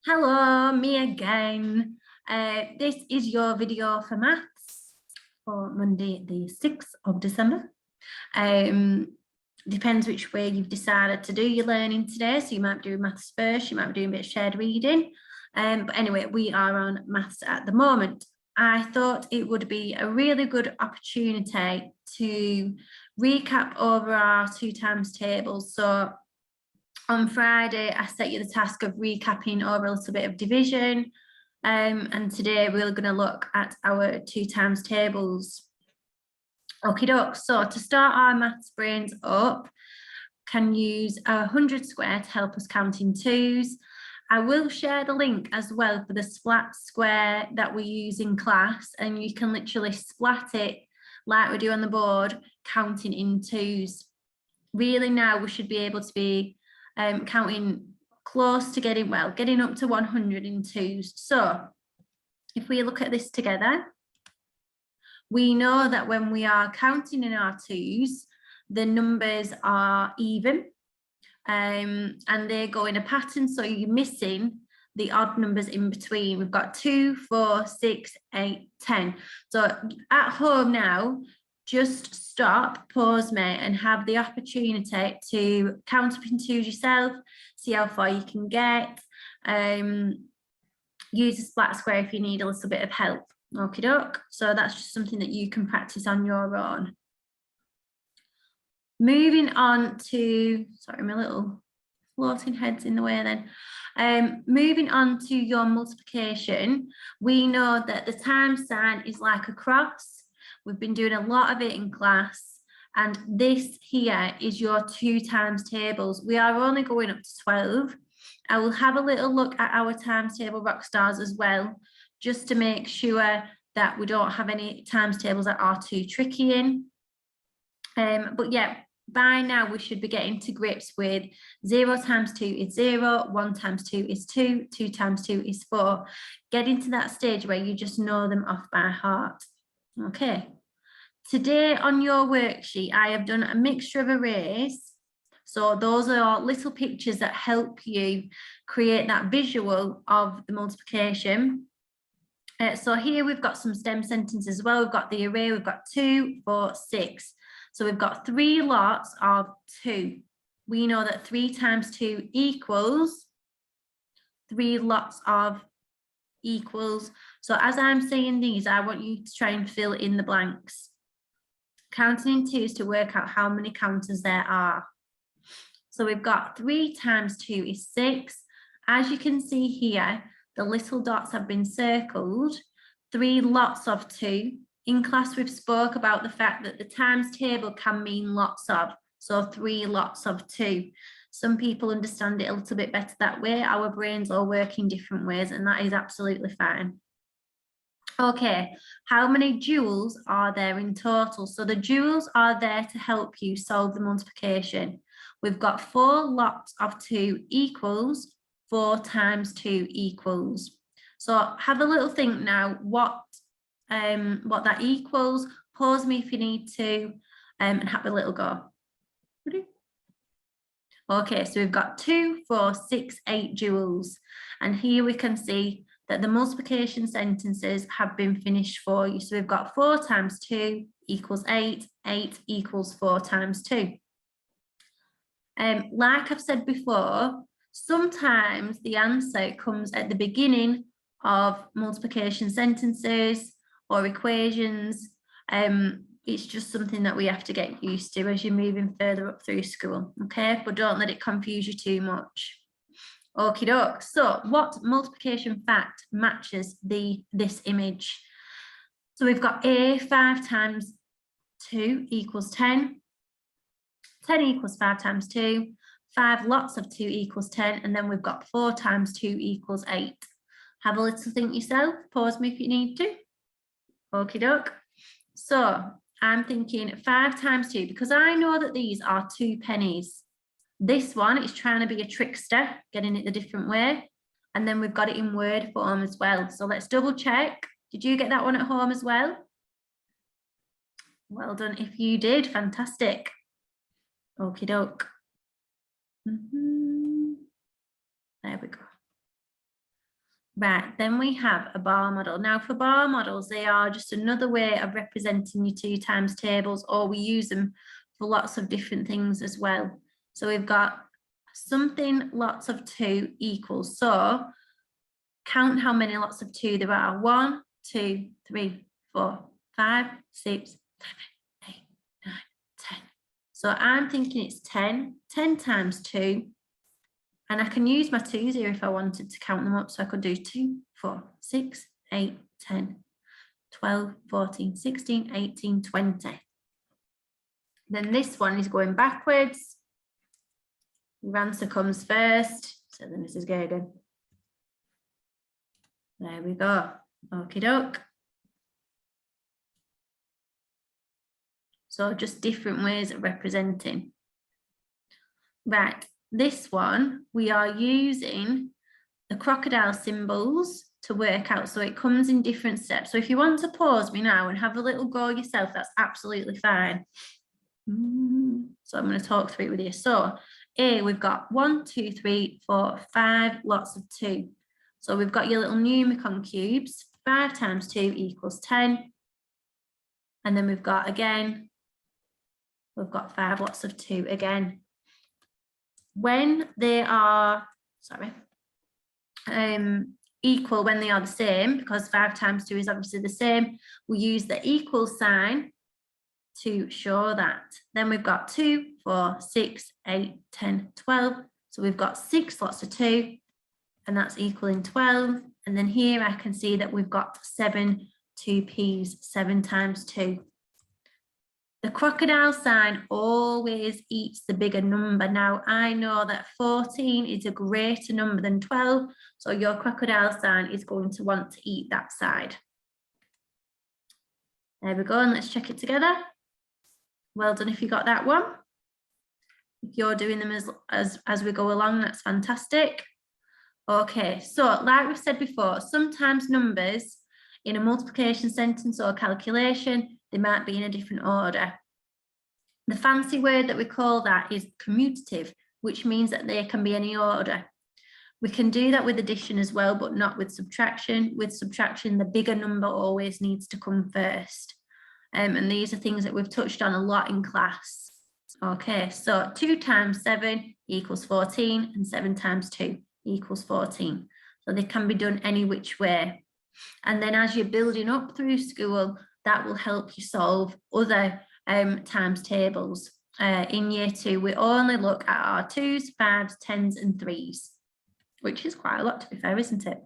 Hello, me again. This is your video for maths for Monday, the 6th of December. Depends which way you've decided to do your learning today. So you might be doing maths first, you might be doing a bit of shared reading. But anyway, we are on maths at the moment. I thought it would be a really good opportunity to recap over our 2 times tables. So on Friday, I set you the task of recapping over a little bit of division. And today we're going to look at our 2 times tables. Okie doke. So to start our maths brains up, can use 100 square to help us count in twos. I will share the link as well for the splat square that we use in class, and you can literally splat it like we do on the board, counting in twos. Really now we should be able to be counting close to getting up to 100 in twos. So if we look at this together, we know that when we are counting in our twos, the numbers are even and they go in a pattern, so you're missing the odd numbers in between. We've got 2, 4, 6, 8, 10. So at home now, just stop, pause me, and have the opportunity to count up in twos yourself, see how far you can get. Use a splat square if you need a little bit of help. Okie doke. So that's just something that you can practice on your own. Moving on to, sorry, my little floating head's in the way then. Moving on to your multiplication, we know that the times sign is like a cross. We've been doing a lot of it in class, and this here is your 2 times tables. We are only going up to 12. I will have a little look at our times table rock stars as well, just to make sure that we don't have any times tables that are too tricky in. But yeah, by now we should be getting to grips with 0 times 2 is 0, 1 times 2 is 2, 2 times 2 is 4. Getting to that stage where you just know them off by heart. Okay, today on your worksheet, I have done a mixture of arrays. So those are little pictures that help you create that visual of the multiplication. So here we've got some stem sentences as well. We've got the array, we've got 2, 4, 6. So we've got 3 lots of 2. We know that 3 times 2 equals 3 lots of equals. So as I'm saying these, I want you to try and fill in the blanks. Counting in twos to work out how many counters there are. So we've got 3 times 2 is 6. As you can see here, the little dots have been circled. 3 lots of 2. In class, we've spoke about the fact that the times table can mean lots of, so 3 lots of 2. Some people understand it a little bit better that way. Our brains all work in different ways, and that is absolutely fine. Okay, how many jewels are there in total? So the jewels are there to help you solve the multiplication. We've got 4 lots of 2 equals 4 times 2 equals. So have a little think now what that equals. Pause me if you need to, and have a little go. Okay, so we've got 2, 4, 6, 8 jewels, and here we can see that the multiplication sentences have been finished for you. So we've got 4 times 2 equals 8, 8 equals 4 times 2. Like I've said before, sometimes the answer comes at the beginning of multiplication sentences or equations. It's just something that we have to get used to as you're moving further up through school, okay? But don't let it confuse you too much. Okie doke. So what multiplication fact matches this image? So we've got A, 5 times 2 equals 10. 10 equals 5 times 2. 5 lots of 2 equals 10. And then we've got 4 times 2 equals 8. Have a little think yourself. Pause me if you need to. Okie doke. So I'm thinking 5 times 2, because I know that these are 2 pennies. This one is trying to be a trickster, getting it the different way. And then we've got it in word form as well. So let's double check. Did you get that one at home as well? Well done if you did. Fantastic. Okie doke. There we go. Right, then we have a bar model. Now for bar models, they are just another way of representing your 2 times tables, or we use them for lots of different things as well. So we've got something lots of 2 equals. So count how many lots of 2 there are. 1, 2, 3, 4, 5, 6, 7, 8, 9, 10. So I'm thinking it's 10. 10 times 2. And I can use my 2s here if I wanted to count them up. So I could do 2, 4, 6, 8, 10, 12, 14, 16, 18, 20. Then this one is going backwards. Your answer comes first. So then this is Gagan. There we go. Okie doke. So just different ways of representing. Right. This one, we are using the crocodile symbols to work out. So it comes in different steps. So if you want to pause me now and have a little go yourself, that's absolutely fine. So I'm going to talk through it with you. So A, we've got 1, 2, 3, 4, 5 lots of 2. So we've got your little Numicon cubes. 5 times 2 equals 10. And then we've got again, we've got 5 lots of 2 again. When they are, equal, when they are the same, because 5 times 2 is obviously the same, we use the equal sign to show that. Then we've got 2, 4, 6, 8, 10, 12. So we've got 6 lots of 2, and that's equaling 12. And then here I can see that we've got 7 2p's, 7 times 2. The crocodile sign always eats the bigger number. Now, I know that 14 is a greater number than 12, so your crocodile sign is going to want to eat that side. There we go, and let's check it together. Well done if you got that one. If you're doing them as we go along, that's fantastic. Okay, so like we've said before, sometimes numbers in a multiplication sentence or calculation, they might be in a different order. The fancy word that we call that is commutative, which means that they can be any order. We can do that with addition as well, but not with subtraction. With subtraction, the bigger number always needs to come first. And these are things that we've touched on a lot in class. Okay, so 2 times 7 equals 14, and 7 times 2 equals 14. So they can be done any which way. And then as you're building up through school, that will help you solve other times tables. In year 2, we only look at our 2s, 5s, 10s and 3s, which is quite a lot to be fair, isn't it?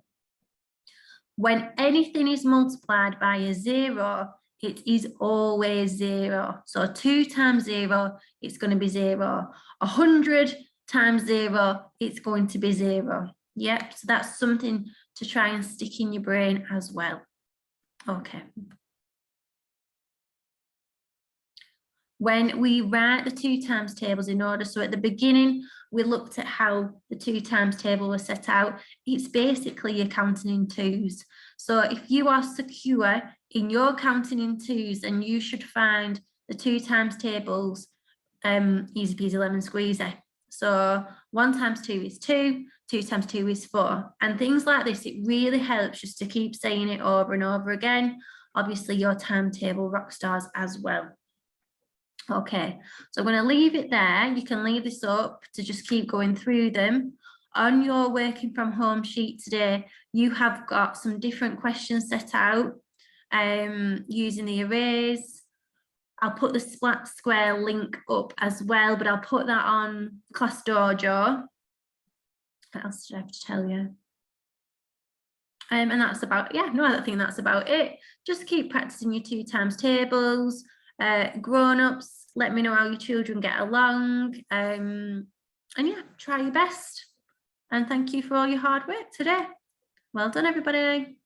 When anything is multiplied by a 0, it is always 0. So 2 times 0, it's going to be 0. 100 times 0, it's going to be 0. Yep, so that's something to try and stick in your brain as well. Okay. When we write the 2 times tables in order, so at the beginning, we looked at how the 2 times table was set out. It's basically you're counting in 2s. So if you are secure in your counting in 2s, then you should find the 2 times tables easy peasy lemon squeezy. So 1 times 2 is 2, 2 times 2 is 4. And things like this, it really helps just to keep saying it over and over again. Obviously, your timetable rock stars as well. Okay, so I'm going to leave it there. You can leave this up to just keep going through them. On your working from home sheet today, you have got some different questions set out using the arrays. I'll put the Splat Square link up as well, but I'll put that on Class Dojo. What else did I have to tell you? And that's about, yeah, no, I think that's about it. Just keep practicing your 2 times tables. Grown-ups, let me know how your children get along. And yeah, try your best. And thank you for all your hard work today. Well done, everybody.